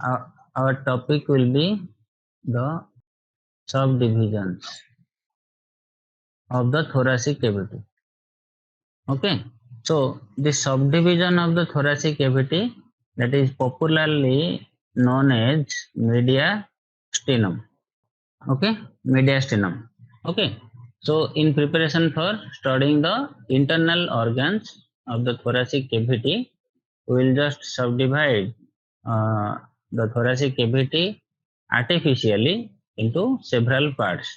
our topic will be the subdivisions of the thoracic cavity. Okay, so the subdivision of the thoracic cavity, that is popularly known as mediastinum. Okay, mediastinum. Okay, so in preparation for studying the internal organs of the thoracic cavity, we will just subdivide uh, the thoracic cavity artificially into several parts.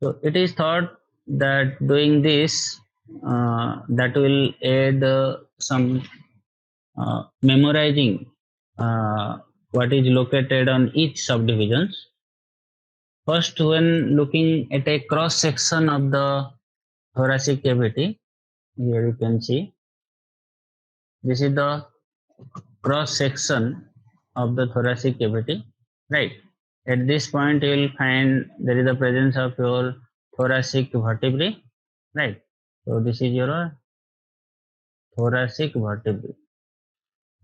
So it is thought that doing this that will aid some memorizing what is located on each subdivisions. First, when looking at a cross section of the thoracic cavity, here you can see this is the cross section of the thoracic cavity, right? At this point, you will find there is the presence of your thoracic vertebrae, right? So this is your thoracic vertebrae.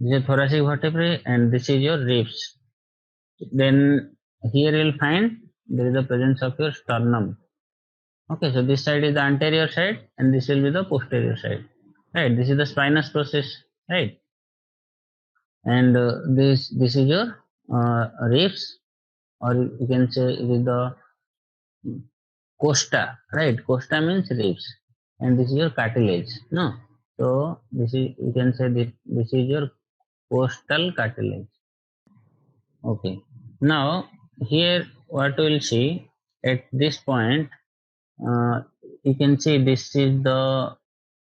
This is thoracic vertebrae, and this is your ribs. Then here you will find there is the presence of your sternum. Okay, so this side is the anterior side, and this will be the posterior side, right? This is the spinous process, right? And this is your ribs, or you can say it is the costa, right? Costa means ribs, and this is your cartilage. No, so this is, you can say this is your costal cartilage. Okay. Now here what we'll see at this point, uh, you can see this is the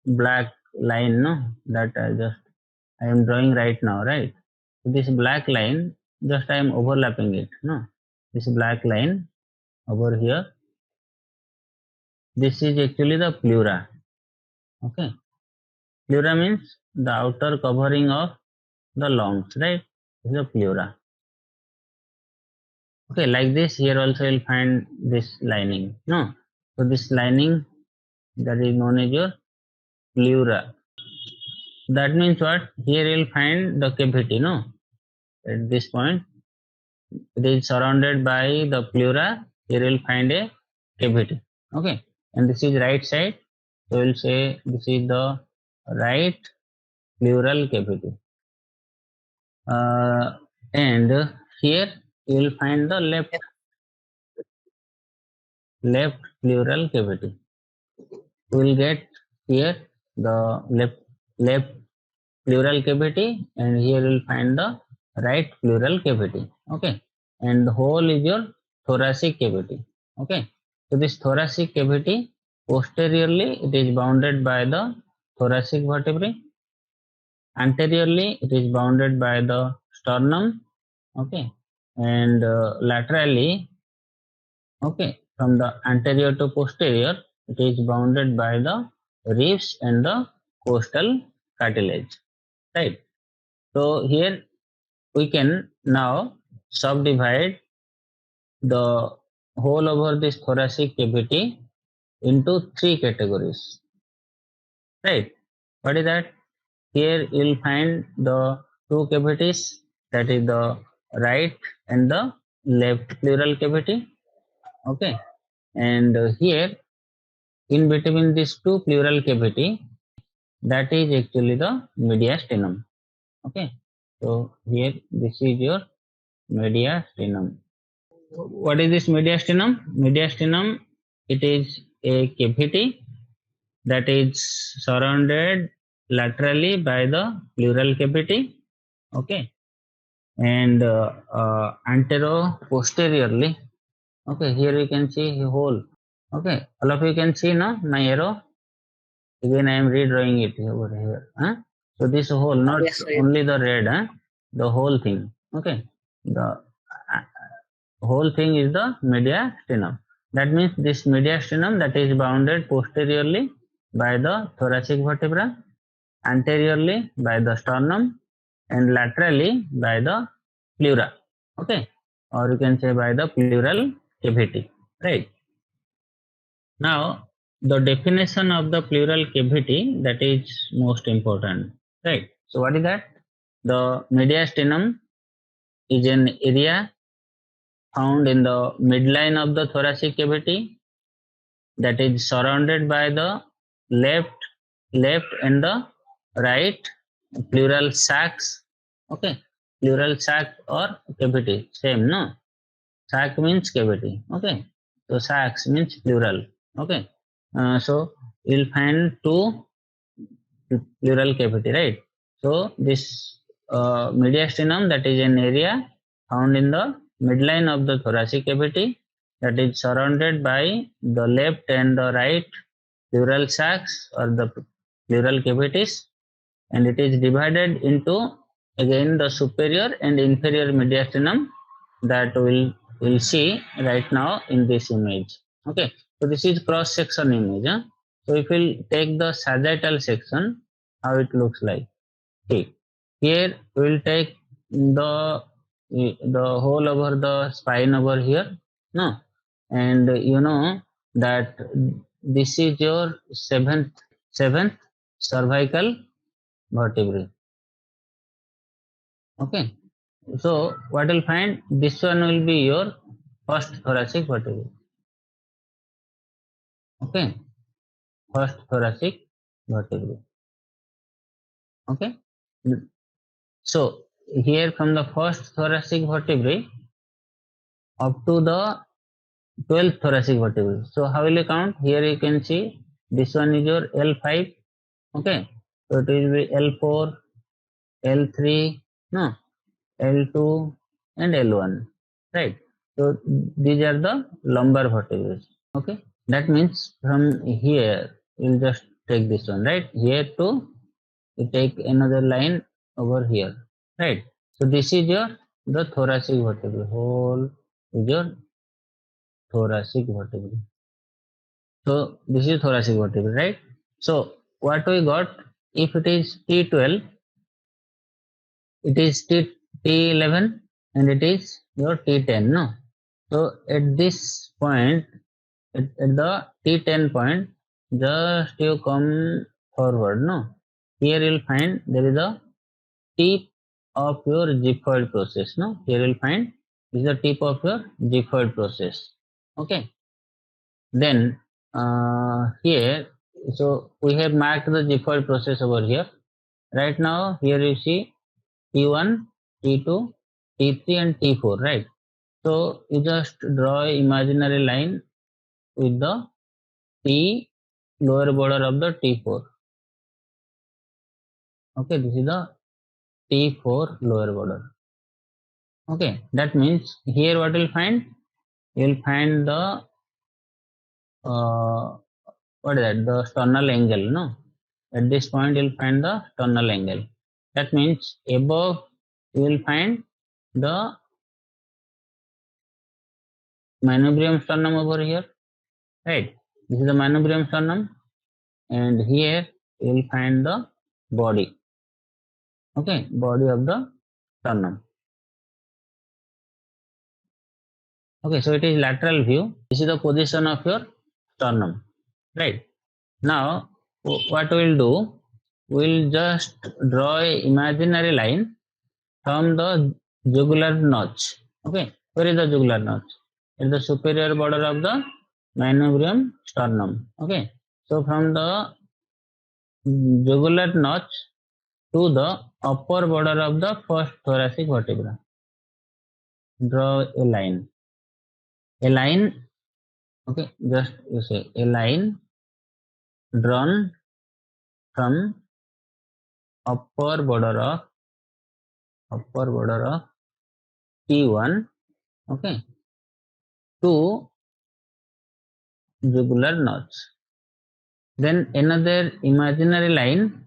black line, no, that I am drawing right now, right? So this black line, just I am overlapping it, no, this black line over here, this is actually the pleura. Okay, pleura means the outer covering of the lungs, right? This is the pleura. Okay, like this here also you'll find this lining, no? So this lining, that is known as your pleura. That means what? Here you'll find the cavity, no? At this point, it is surrounded by the pleura. Here you'll find a cavity. Okay, and this is right side. So we'll say this is the right pleural cavity. And here you will find the left pleural cavity. We will get here the left pleural cavity, and here you will find the right pleural cavity. Okay, and the whole is your thoracic cavity. Okay, so this thoracic cavity, posteriorly it is bounded by the thoracic vertebrae, anteriorly it is bounded by the sternum. Okay, and laterally, okay, from the anterior to posterior, it is bounded by the ribs and the costal cartilage, right? So here we can now subdivide the whole over this thoracic cavity into three categories, right? What is that? Here you'll find the two cavities, that is the right and the left pleural cavity. Okay, and here in between these two pleural cavity, that is actually the mediastinum. Okay, so here this is your mediastinum. What is this mediastinum? Mediastinum, it is a cavity that is surrounded laterally by the pleural cavity. Okay, and antero posteriorly. Okay, here you can see a hole. Okay, all of you can see now my arrow. Again, I am redrawing it over here. Huh? So this whole, not Yes, sir. only the red, huh? The whole thing. Okay, the whole thing is the mediastinum. That means this mediastinum, that is bounded posteriorly by the thoracic vertebra, anteriorly by the sternum, and laterally by the pleura. Okay, or you can say by the pleural cavity. Right. Now, the definition of the pleural cavity, that is most important, right? So what is that? The mediastinum is an area found in the midline of the thoracic cavity that is surrounded by the left and the right pleural sacs. Okay, pleural sac or cavity same, no? Sac means cavity. Okay, so sacs means plural. Okay, so you'll find two pleural cavity, right? So this mediastinum, that is an area found in the midline of the thoracic cavity that is surrounded by the left and the right pleural sacs or the pleural cavities, and it is divided into again the superior and inferior mediastinum that we'll see right now in this image. Okay, so this is cross section image. Huh? So if we'll take the sagittal section, how it looks like. Okay, here we'll take the whole over the spine over here, no? And you know that this is your seventh cervical vertebrae. Okay, so what will find, this one will be your first thoracic vertebrae. Okay, first thoracic vertebrae. Okay, so here from the first thoracic vertebrae up to the 12th thoracic vertebrae. So how will you count? Here you can see this one is your L5. Okay, so it will be L4, L3, no, L2 and L1, right? So these are the lumbar vertebrae. Okay, that means from here we'll just take this one, right? Here to you take another line over here, right? So this is your the thoracic vertebrae. Whole is your thoracic vertebrae. So this is thoracic vertebrae, right? So what we got, if it is T12, it is T11 and it is your T10, no? So at this point, at the T10 point, just you come forward, no? Here you'll find there is a tip of your xiphoid process, no? Here you'll find this is the tip of your xiphoid process. Okay. Then here, so we have marked the xiphoid process over here. Right now, here you see T1, T2, T3 and T4, right? So you just draw a imaginary line with the T lower border of the T4. Okay, this is the T4 lower border. Okay, that means here what you'll find? You'll find the what is that? The sternal angle, no? At this point, you'll find the sternal angle. That means above you will find the manubrium sternum over here, right? This is the manubrium sternum, and here you will find the body. Okay, body of the sternum. Okay, so it is lateral view. This is the position of your sternum, right? Now, what we'll do, we'll just draw a imaginary line from the jugular notch. Okay, where is the jugular notch? It's the superior border of the manubrium sternum. Okay, so from the jugular notch to the upper border of the first thoracic vertebra, draw a line. A line, okay, just you say a line drawn from upper border of T1, okay, to jugular notch. Then another imaginary line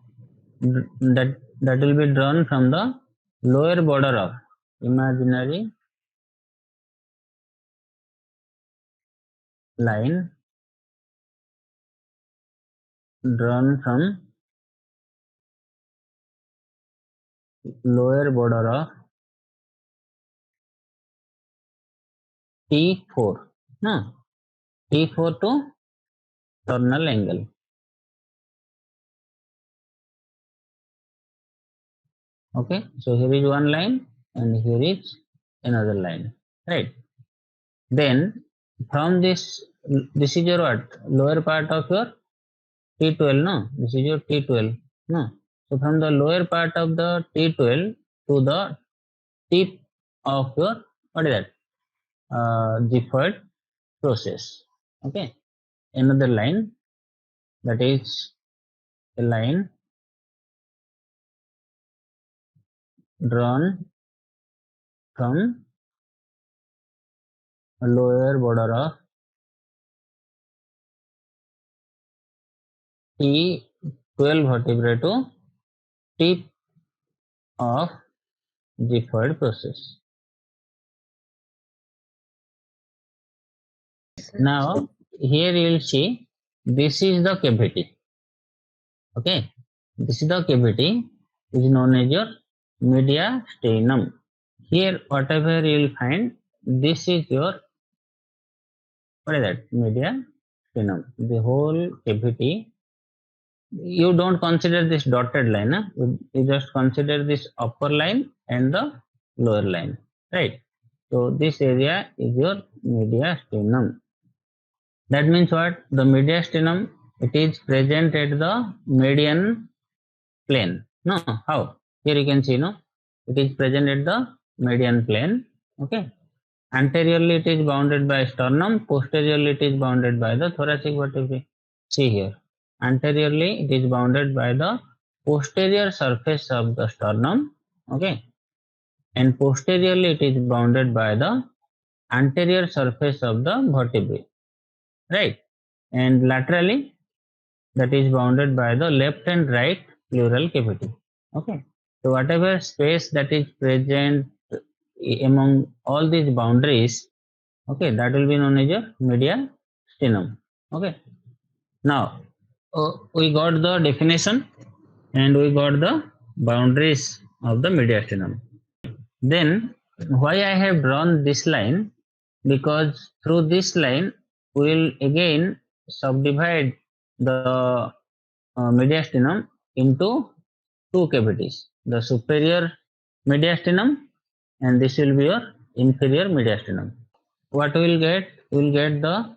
that will be drawn from the lower border of imaginary line drawn from lower border of T4. No, T4 to sternal angle. Okay, so here is one line and here is another line, right? Then from this is your what? Lower part of your T12, no? This is your T12, no? So from the lower part of the T12 to the tip of your, what is that? Deferred process. Okay. Another line, that is a line drawn from a lower border of T12 vertebrae to tip of deferred process. Now here you will see this is the cavity. Okay, this is the cavity is known as your mediastinum. Here whatever you will find, this is your, what is that? Mediastinum. The whole cavity. You don't consider this dotted line. You just consider this upper line and the lower line, right? So this area is your mediastinum. That means what? The mediastinum, it is present at the median plane. No, how? Here you can see, no? It is present at the median plane. Okay. Anteriorly it is bounded by sternum, posteriorly it is bounded by the thoracic vertebrae. See here. Anteriorly it is bounded by the posterior surface of the sternum. Okay. And posteriorly it is bounded by the anterior surface of the vertebrae. Right. And laterally that is bounded by the left and right pleural cavity. Okay. So whatever space that is present among all these boundaries, okay, that will be known as your mediastinum. Okay. Now we got the definition and we got the boundaries of the mediastinum. Then why I have drawn this line? Because through this line we will again subdivide the mediastinum into two cavities, the superior mediastinum and this will be your inferior mediastinum. What we will get? We will get the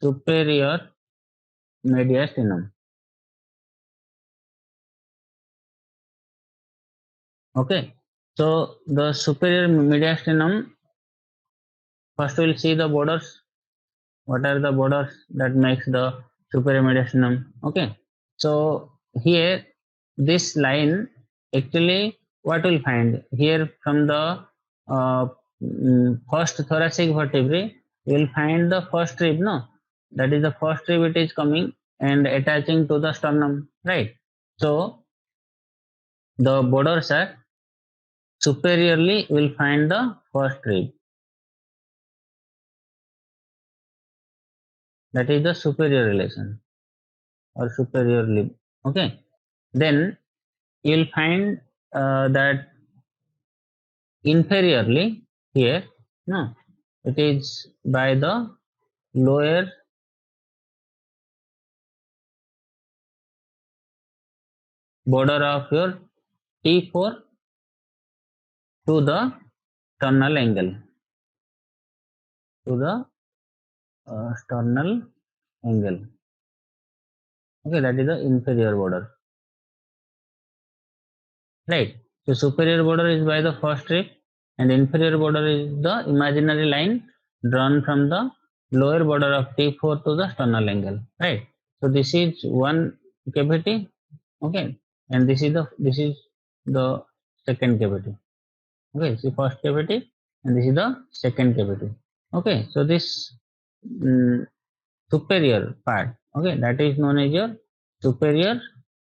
superior mediastinum. Okay. So the superior mediastinum, first we will see the borders. What are the borders that makes the superior mediastinum? Okay. So here this line, actually what we'll find here from the uh, first thoracic vertebrae, you will find the first rib, no? That is the first rib, it is coming and attaching to the sternum, right? So the borders are superiorly will find the first rib, that is the superior relation or superior limb. Okay. Then you will find that inferiorly here, no, it is by the lower border of your T4 to the sternal angle, to the sternal angle. Okay, that is the inferior border, right? So superior border is by the first rib and inferior border is the imaginary line drawn from the lower border of T4 to the sternal angle, right? So this is one cavity, okay, and this is the second cavity. Okay, this is first cavity and this is the second cavity. Okay, so this superior part, okay, that is known as your superior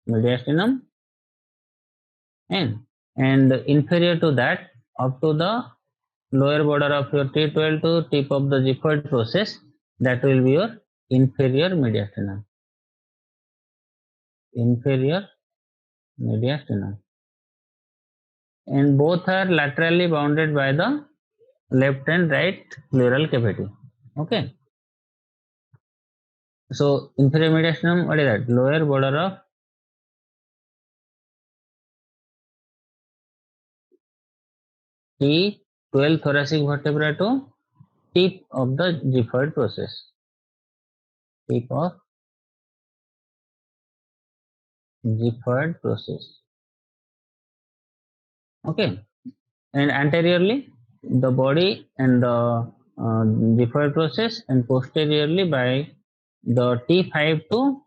mediastinum, and inferior to that up to the lower border of your T12 to tip of the Gifford process, that will be your inferior mediastinum. Inferior mediastinum. And both are laterally bounded by the left and right pleural cavity. Okay. So inferior mediastinum, what is that? Lower border of T12 12 thoracic vertebra to tip of the Gifford process. Tip of Gifford process. Okay, and anteriorly the body and the Gifford process, and posteriorly by the T5 to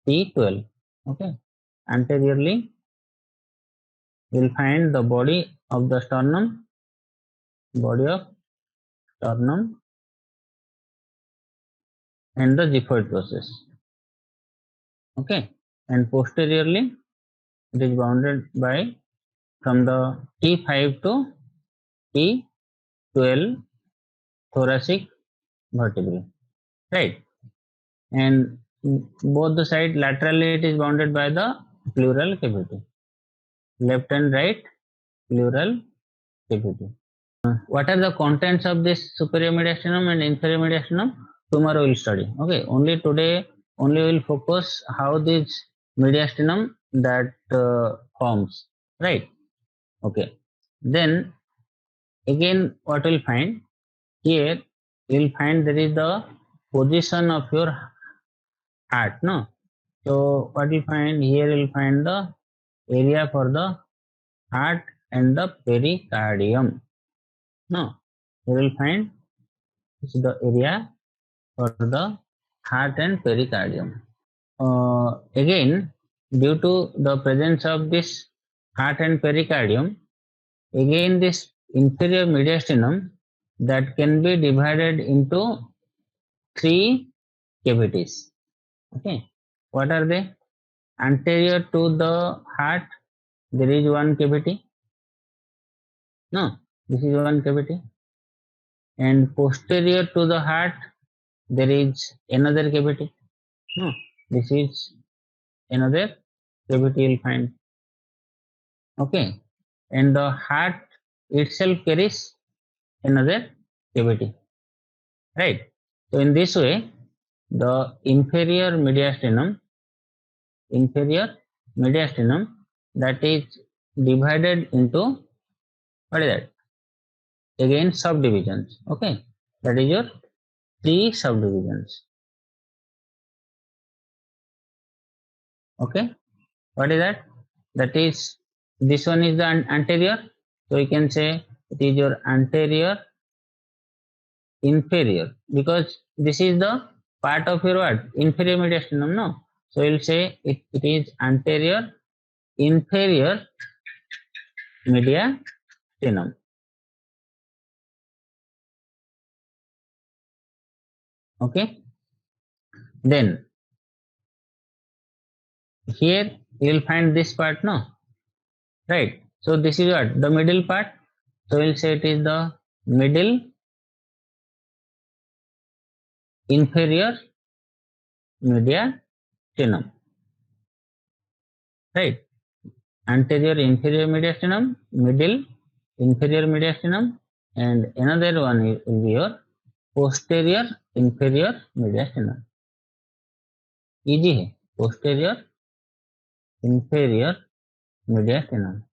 T12. Okay, anteriorly you will find the body of the sternum, body of sternum, and the Gifford process. Okay, and posteriorly it is bounded by from the T5 to T12 thoracic vertebrae, right? And both the side laterally it is bounded by the pleural cavity, left and right pleural cavity. What are the contents of this superior mediastinum and inferior mediastinum? Tomorrow we'll study. Okay, only today only we'll focus how this mediastinum that forms, right? Okay, then again what we'll find here, you'll find there is the position of your heart, no? So what you find here, you'll find the area for the heart and the pericardium. No, you will find this is the area for the heart and pericardium. Again, due to the presence of this heart and pericardium, again this inferior mediastinum that can be divided into three cavities. Okay, what are they? Anterior to the heart, there is one cavity. No, this is one cavity. And posterior to the heart, there is another cavity. No, this is another cavity you'll find. Okay, and the heart itself carries another cavity, right? So in this way, the inferior mediastinum that is divided into, what is that? Again subdivisions. Okay, that is your three subdivisions. Okay, what is that? That is, this one is the anterior, so you can say it is your anterior inferior, because this is the part of your what? Inferior mediastinum, no? So you'll say it is anterior inferior mediastinum. Okay, then here you will find this part, no? Right, so this is what? The middle part, so we'll say it is the middle inferior mediastinum, right? Anterior inferior mediastinum, middle inferior mediastinum, and another one will be your posterior inferior mediastinum. Easy है, posterior inferior mediastinum.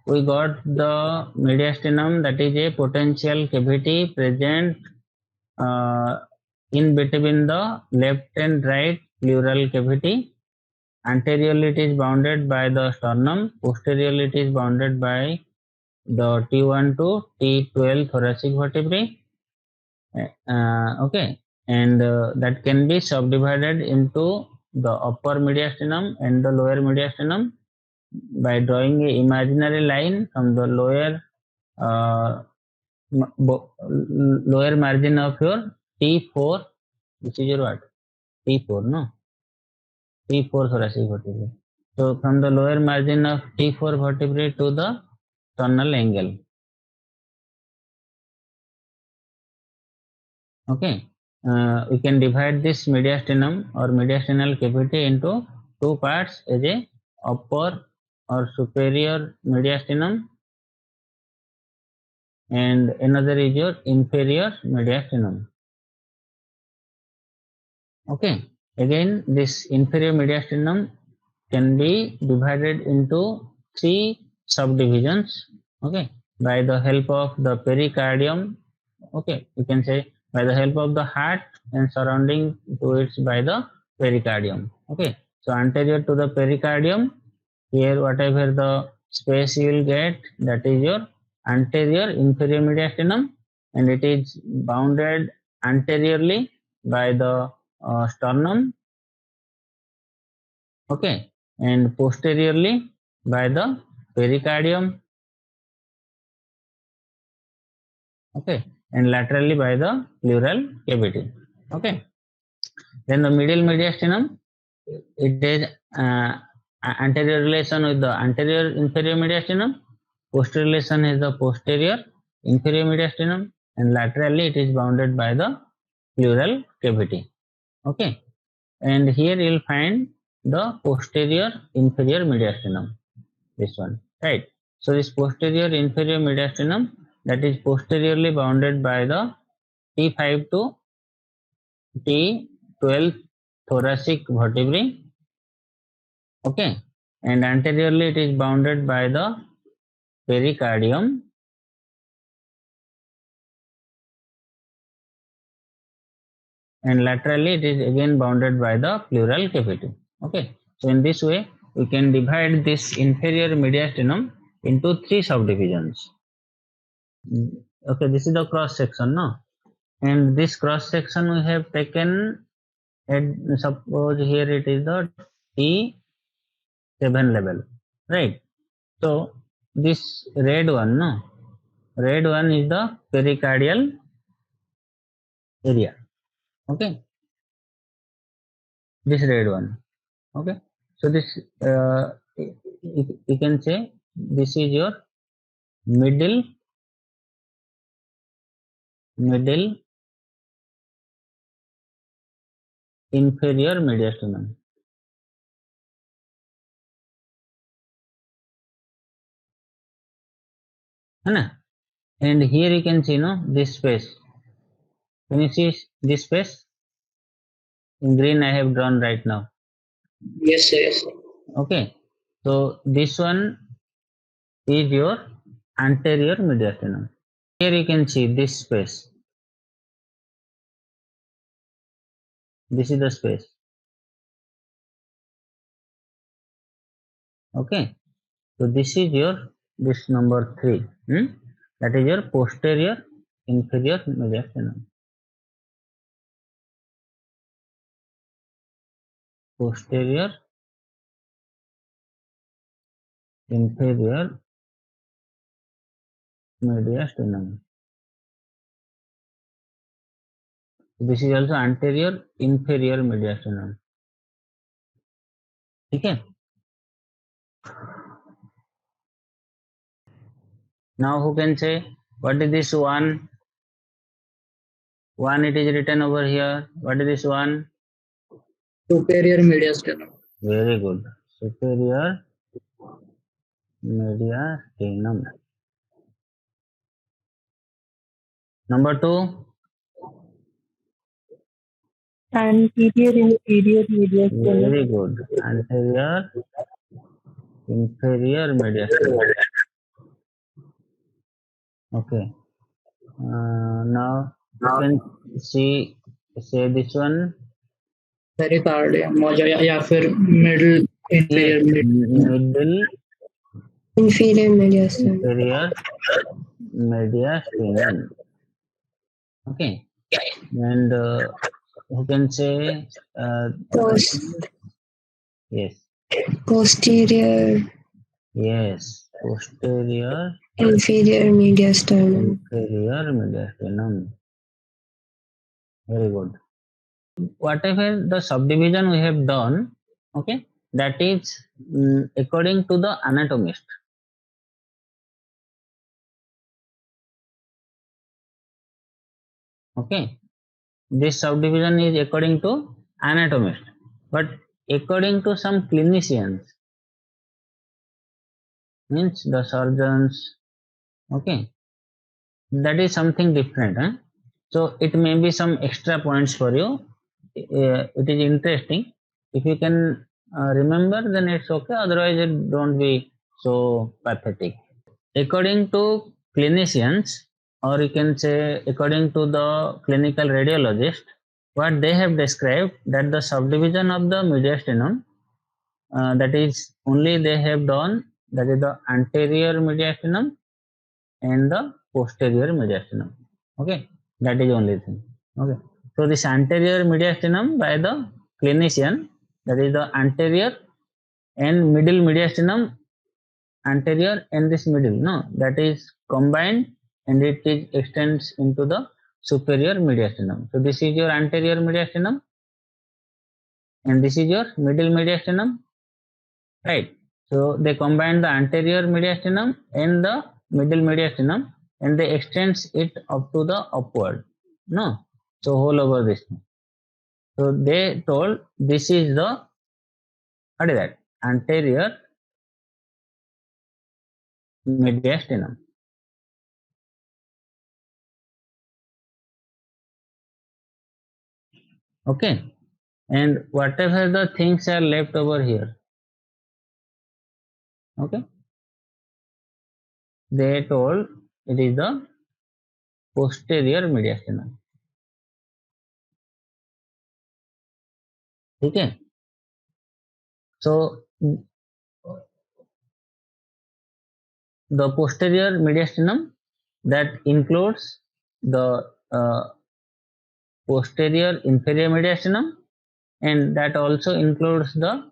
We got the mediastinum, that is a potential cavity present in between the left and right pleural cavity. Anteriorly it is bounded by the sternum, posteriorly it is bounded by the T1 to T12 thoracic vertebrae. Okay, and that can be subdivided into the upper mediastinum and the lower mediastinum by drawing a imaginary line from the uh, lower margin of your T4. This is your what? T4, no? T4 thoracic vertebrae. So from the lower margin of T4 vertebrae to the sternal angle. Okay, we can divide this mediastinum or mediastinal cavity into two parts as a upper or superior mediastinum, and another is your inferior mediastinum. Okay, again this inferior mediastinum can be divided into 3 subdivisions, okay, by the help of the pericardium. Okay, you can say by the help of the heart and surrounding to it by the pericardium. Okay, so anterior to the pericardium, here whatever the space you will get, that is your anterior inferior mediastinum, and it is bounded anteriorly by the sternum, okay, and posteriorly by the pericardium, okay, and laterally by the pleural cavity, okay. Then the middle mediastinum, it is anterior relation with the anterior inferior mediastinum, posterior relation is the posterior inferior mediastinum, and laterally it is bounded by the pleural cavity, okay. And here you will find the posterior inferior mediastinum, this one, right. So this posterior inferior mediastinum, that is posteriorly bounded by the T5 to T12 thoracic vertebrae, okay, and anteriorly it is bounded by the pericardium, and laterally it is again bounded by the pleural cavity, okay. So in this way we can divide this inferior mediastinum into 3 subdivisions. Okay, this is the cross section, no? And this cross section we have taken, and suppose here it is the T7 level, right? So this red one, no? Red one is the pericardial area, okay? This red one, okay? So this, you can say this is your middle inferior mediastinum, है ना? And here you can see, no, this space. Can you see this space? In green I have drawn right now. Yes, sir. Yes, sir. Okay. So this one is your anterior mediastinum. Here you can see this space. This is the space. Okay. So this is your, this number 3. That is your posterior inferior mediastinum. Posterior inferior mediastinum. This is also anterior inferior mediastinum. Okay. Now who can say what is this one? One, it is written over here. What is this one? Superior mediastinum. Very good. Superior mediastinum. Number 2. Anterior inferior mediastinum. Very good. Anterior inferior mediastinum. Okay. Now you can see, say this one. Pericardium या फिर middle inferior Middle Inferior mediastinum. inferior mediastinum. Okay. And who can say yes. Posterior Yes. Posterior inferior mediastinum. inferior mediastinum. Very good. Whatever the subdivision we have done, okay, that is according to the anatomist. Okay, this subdivision is according to anatomist, but according to some clinicians, means the surgeons, okay, that is something different. So it may be some extra points for you. It is interesting if you can remember, then it's okay. Otherwise, it don't be so pathetic. According to clinicians, or you can say according to the clinical radiologist, what they have described that the subdivision of the mediastinum, that is only they have done, that is the anterior mediastinum and the posterior mediastinum. Okay, that is only thing. Okay, so this anterior mediastinum by the clinician, that is the anterior and middle mediastinum, anterior and this middle, no, that is combined and it is extends into the superior mediastinum. So this is your anterior mediastinum and this is your middle mediastinum, right? So they combine the anterior mediastinum and the middle mediastinum and they extends it up to the upward, no, so whole over this. So they told this is the, what is that, anterior mediastinum. Okay, and whatever the things are left over here, okay, they told it is the posterior mediastinum. Okay, so the posterior mediastinum, that includes the posterior inferior mediastinum and that also includes the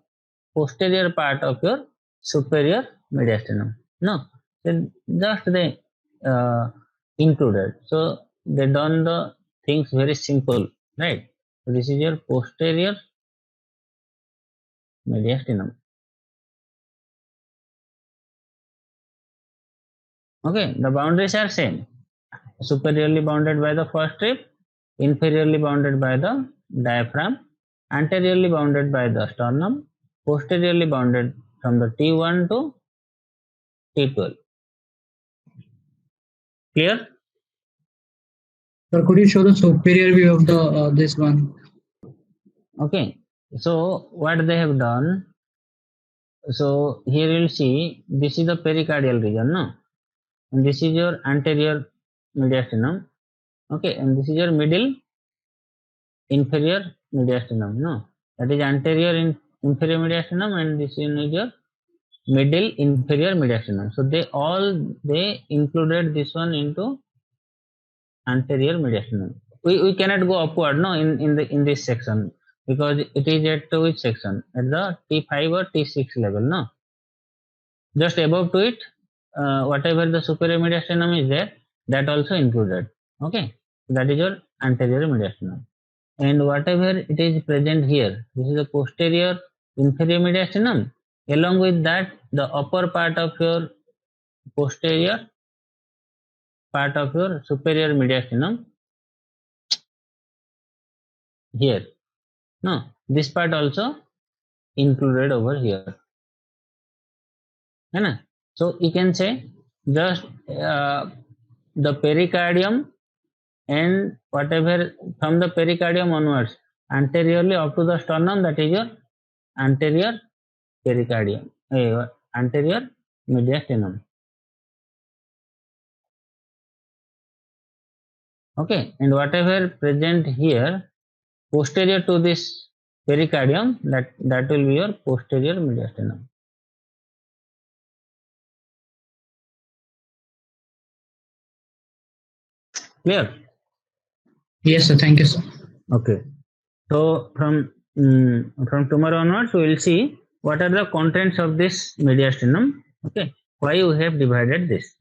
posterior part of your superior mediastinum. No, then just they included. So they done the things very simple, right? So this is your posterior mediastinum. Okay, the boundaries are same. Superiorly bounded by the first rib, inferiorly bounded by the diaphragm, anteriorly bounded by the sternum, posteriorly bounded from the T1 to T12. Clear? Sir, could you show the superior view of the this one? Okay. So what they have done? So here you'll see this is the pericardial region, no? And this is your anterior mediastinum. Okay, and this is your middle inferior mediastinum, no? That is anterior inferior mediastinum, and this is your middle inferior mediastinum. So they included this one into anterior mediastinum. We cannot go upward, no, in this section, because it is at which section? At the T5 or T6 level, no? Just above to it, whatever the superior mediastinum is there, that also included. Okay, that is your anterior mediastinum. And whatever it is present here, this is the posterior inferior mediastinum. Along with that, the upper part of your posterior part of your superior mediastinum here. No, this part also included over here. Right? So you can say just the pericardium and whatever from the pericardium onwards, anteriorly up to the sternum, that is your anterior pericardium, anterior mediastinum. Okay, and whatever present here posterior to this pericardium, that will be your posterior mediastinum. Clear? Yes, sir. Thank you, sir. Okay. So from tomorrow onwards, we will see what are the contents of this mediastinum. Okay, why we have divided this.